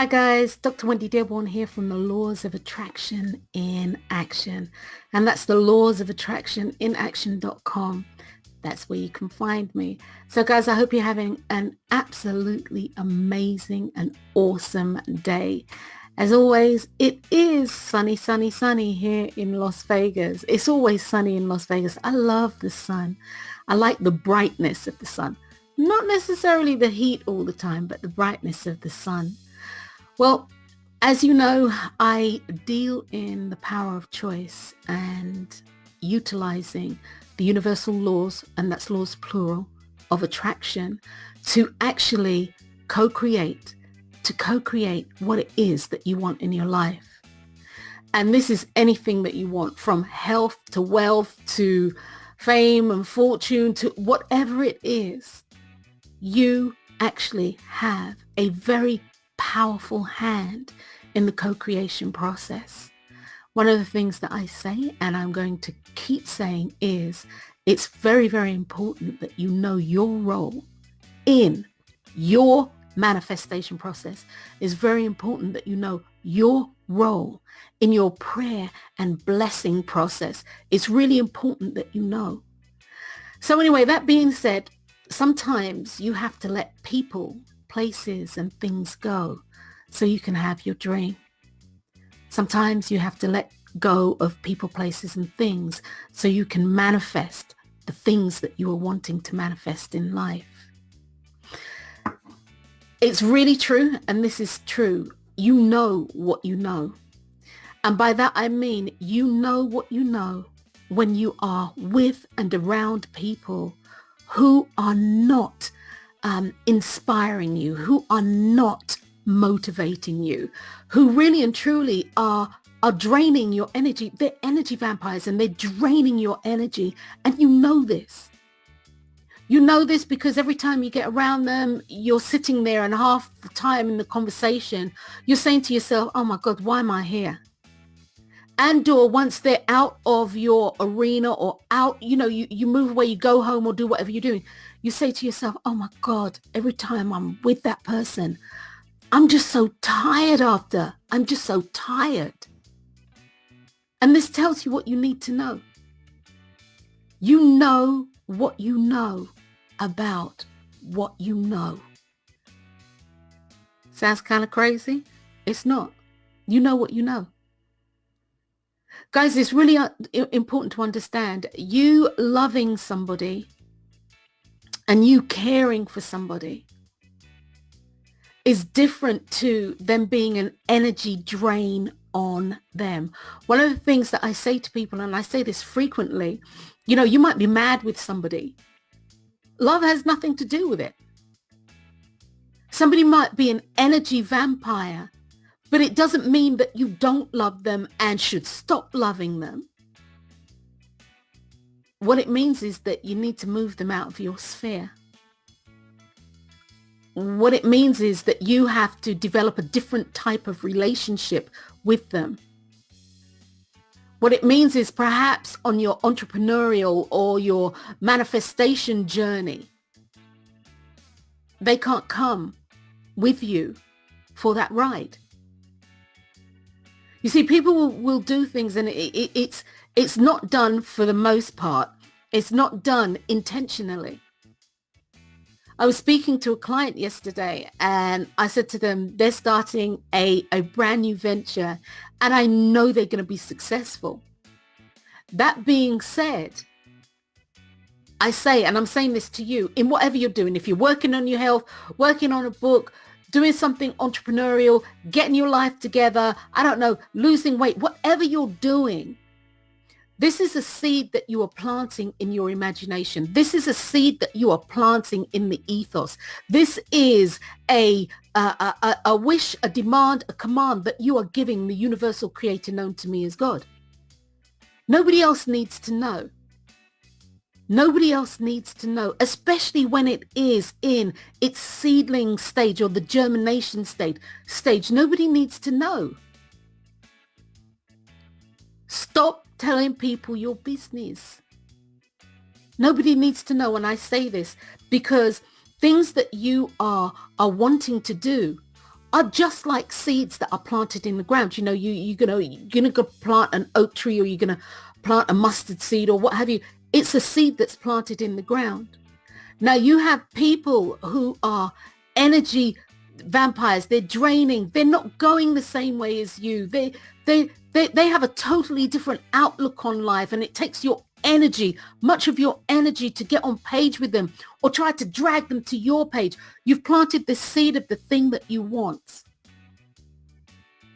Hi guys, Dr. Wendy Dearborne here from the Laws of Attraction in Action. And that's the Laws of Attraction in Action.com. That's where you can find me. So guys, I hope you're having an absolutely amazing and awesome day. As always, it is sunny, sunny, sunny here in Las Vegas. It's always sunny in Las Vegas. I love the sun. I like the brightness of the sun. Not necessarily the heat all the time, but the brightness of the sun. Well, as you know, I deal in the power of choice and utilizing the universal laws, and that's laws plural, of attraction to actually co-create what it is that you want in your life. And this is anything that you want, from health to wealth to fame and fortune to whatever it is. You actually have a very powerful hand in the co-creation process. One of the things that I say, and I'm going to keep saying, is it's very, very important that you know your role in your manifestation process. It's very important that you know your role in your prayer and blessing process. It's really important that you know. So anyway, that being said, sometimes you have to let people, places and things go so you can have your dream. Sometimes you have to let go of people, places and things so you can manifest the things that you are wanting to manifest in life. It's really true, and this is true. You know what you know. And by that I mean you know what you know when you are with and around people who are not inspiring you, who are not motivating you, who really and truly are draining your energy. They're energy vampires and they're draining your energy. And you know this. You know this because every time you get around them, you're sitting there and half the time in the conversation, you're saying to yourself, oh my God, why am I here? And or once they're out of your arena or out, you move away, you go home or do whatever you're doing, you say to yourself, oh my God, every time I'm with that person, I'm just so tired after. I'm just so tired. And this tells you what you need to know. You know what you know about what you know. Sounds kind of crazy? It's not. You know what you know. Guys, it's really important to understand you loving somebody and you caring for somebody is different to them being an energy drain on them. One of the things that I say to people, and I say this frequently, you might be mad with somebody. Love has nothing to do with it. Somebody might be an energy vampire, but it doesn't mean that you don't love them and should stop loving them. What it means is that you need to move them out of your sphere. What it means is that you have to develop a different type of relationship with them. What it means is perhaps on your entrepreneurial or your manifestation journey, they can't come with you for that ride. You see, people will do things and it's not done for the most part. It's not done intentionally. I was speaking to a client yesterday and I said to them, they're starting a brand new venture and I know they're going to be successful. That being said, I say, and I'm saying this to you, in whatever you're doing, if you're working on your health, working on a book, doing something entrepreneurial, getting your life together, I don't know, losing weight, whatever you're doing, this is a seed that you are planting in your imagination. This is a seed that you are planting in the ethos. This is a wish, a demand, a command that you are giving the universal creator known to me as God. Nobody else needs to know. Nobody else needs to know, especially when it is in its seedling stage or the germination stage. Nobody needs to know. Stop telling people your business. Nobody needs to know when I say this, because things that you are wanting to do are just like seeds that are planted in the ground. You're gonna go plant an oak tree, or you're gonna plant a mustard seed, or what have you. It's a seed that's planted in the ground. Now you have people who are energy vampires. They're draining. They're not going the same way as you. They have a totally different outlook on life, and it takes much of your energy to get on page with them or try to drag them to your page. You've planted the seed of the thing that you want.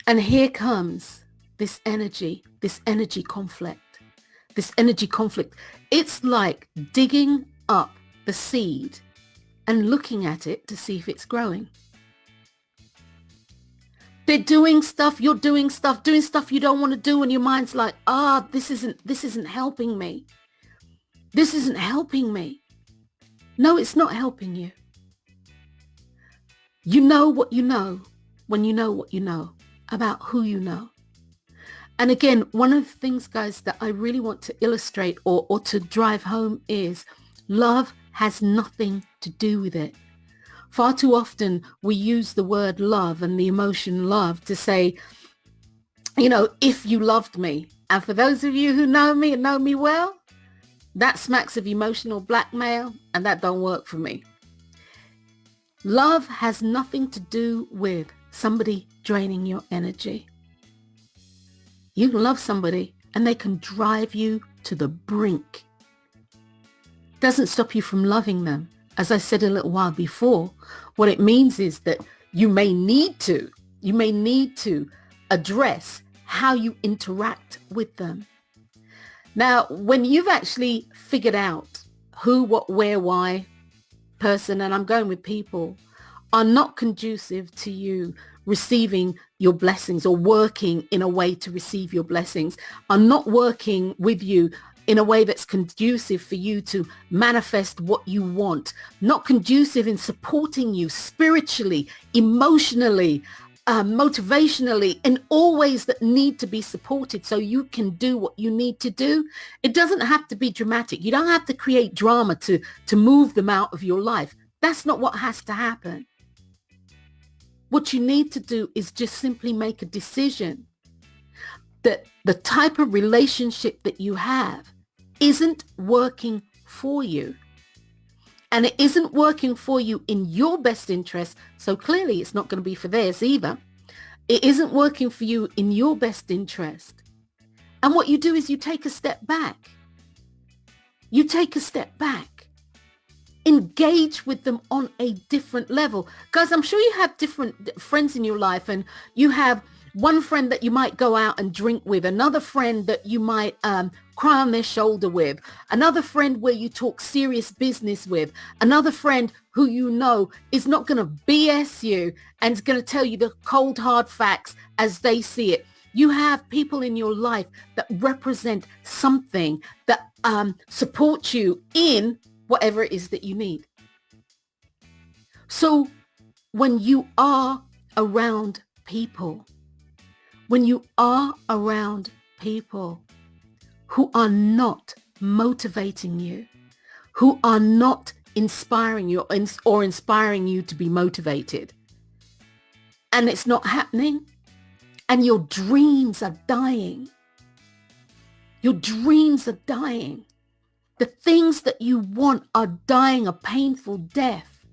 And here comes this energy conflict. This energy conflict. It's like digging up the seed and looking at it to see if it's growing. They're doing stuff, you're doing stuff you don't want to do, and your mind's like, this isn't helping me. This isn't helping me. No, it's not helping you. You know what you know when you know what you know about who you know. And again, one of the things, guys, that I really want to illustrate or to drive home is love has nothing to do with it. Far too often we use the word love and the emotion love to say, if you loved me. And for those of you who know me and know me well, that smacks of emotional blackmail, and that don't work for me. Love has nothing to do with somebody draining your energy. You can love somebody and they can drive you to the brink. Doesn't stop you from loving them. As I said a little while before, what it means is that you may need to address how you interact with them. Now, when you've actually figured out who, what, where, why person, and I'm going with people, are not conducive to you receiving your blessings or working in a way to receive your blessings, are not working with you in a way that's conducive for you to manifest what you want, not conducive in supporting you spiritually, emotionally, motivationally, in all ways that need to be supported so you can do what you need to do. It doesn't have to be dramatic. You don't have to create drama to move them out of your life. That's not what has to happen. What you need to do is just simply make a decision that the type of relationship that you have isn't working for you. And it isn't working for you in your best interest. So clearly it's not going to be for theirs either. It isn't working for you in your best interest. And what you do is you take a step back. You take a step back. Engage with them on a different level. Guys, I'm sure you have different friends in your life, and you have one friend that you might go out and drink with, another friend that you might cry on their shoulder with, another friend where you talk serious business with, another friend who you know is not going to BS you and is going to tell you the cold hard facts as they see it. You have people in your life that represent something that support you in whatever it is that you need. So when you are around people, who are not motivating you, who are not inspiring you or inspiring you to be motivated, and it's not happening, and your dreams are dying. Your dreams are dying. The things that you want are dying a painful death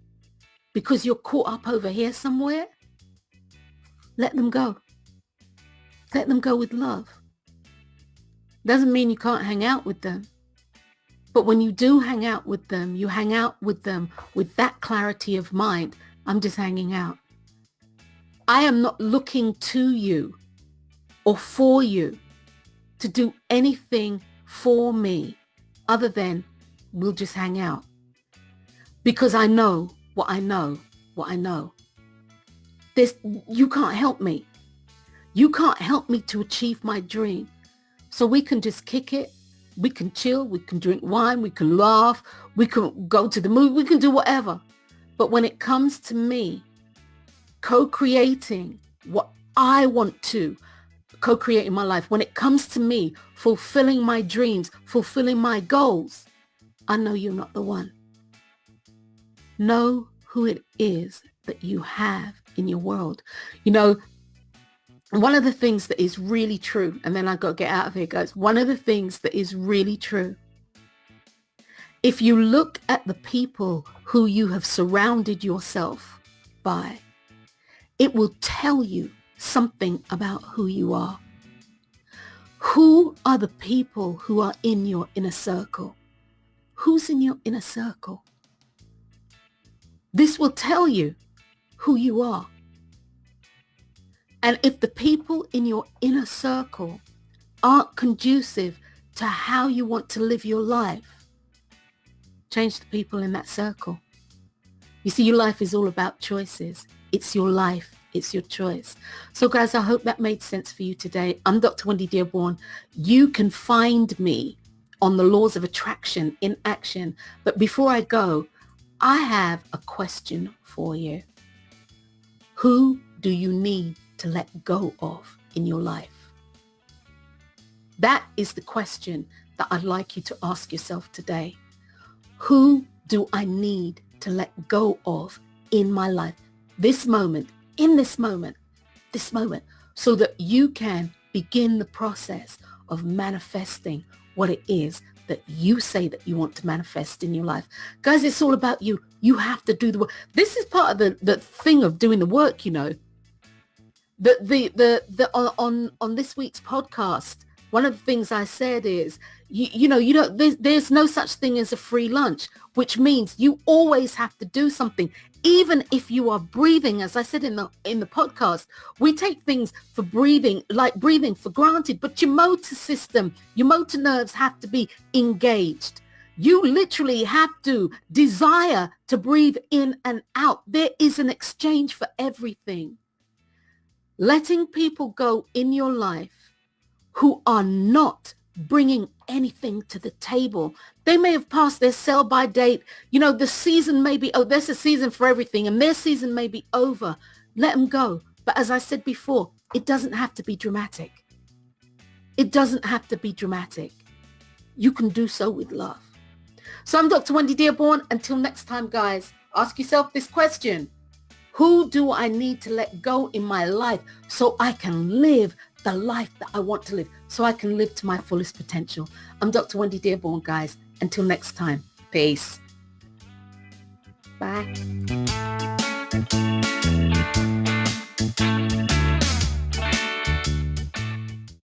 because you're caught up over here somewhere. Let them go. Let them go with love. Doesn't mean you can't hang out with them. But when you do hang out with them, you hang out with them with that clarity of mind. I'm just hanging out. I am not looking to you or for you to do anything for me other than we'll just hang out. Because I know what I know, what I know. You can't help me. You can't help me to achieve my dream. So we can just kick it. We can chill. We can drink wine. We can laugh. We can go to the movie. We can do whatever. But when it comes to me co-creating what I want to co-create in my life, when it comes to me fulfilling my dreams, fulfilling my goals, I know you're not the one. Know who it is that you have in your world. You know, one of the things that is really true, and then I got to get out of here, guys. One of the things that is really true, if you look at the people who you have surrounded yourself by, it will tell you something about who you are. Who are the people who are in your inner circle? Who's in your inner circle? This will tell you who you are. And if the people in your inner circle aren't conducive to how you want to live your life, change the people in that circle. You see, your life is all about choices. It's your life. It's your choice. So guys, I hope that made sense for you today. I'm Dr. Wendy Dearborne. You can find me on the laws of attraction in action. But before I go, I have a question for you. Who do you need to let go of in your life? That is the question that I'd like you to ask yourself today. Who do I need to let go of in my life? This moment, in this moment, so that you can begin the process of manifesting what it is that you say that you want to manifest in your life. Guys, it's all about you. You have to do the work. This is part of the thing of doing the work, you know. On this week's podcast, one of the things I said is, there's no such thing as a free lunch, which means you always have to do something. Even if you are breathing, as I said in the podcast, we take things for breathing, like breathing, for granted, but your motor system, your motor nerves have to be engaged. You literally have to desire to breathe in and out. There is an exchange for everything. Letting people go in your life who are not bringing anything to the table. They may have passed their sell-by date. You know, the season may be, there's a season for everything, and their season may be over. Let them go. But as I said before, it doesn't have to be dramatic. It doesn't have to be dramatic. You can do so with love. So I'm Dr. Wendy Dearborne. Until next time, guys, ask yourself this question. Who do I need to let go in my life so I can live the life that I want to live, so I can live to my fullest potential? I'm Dr. Wendy Dearborne, guys. Until next time, peace. Bye.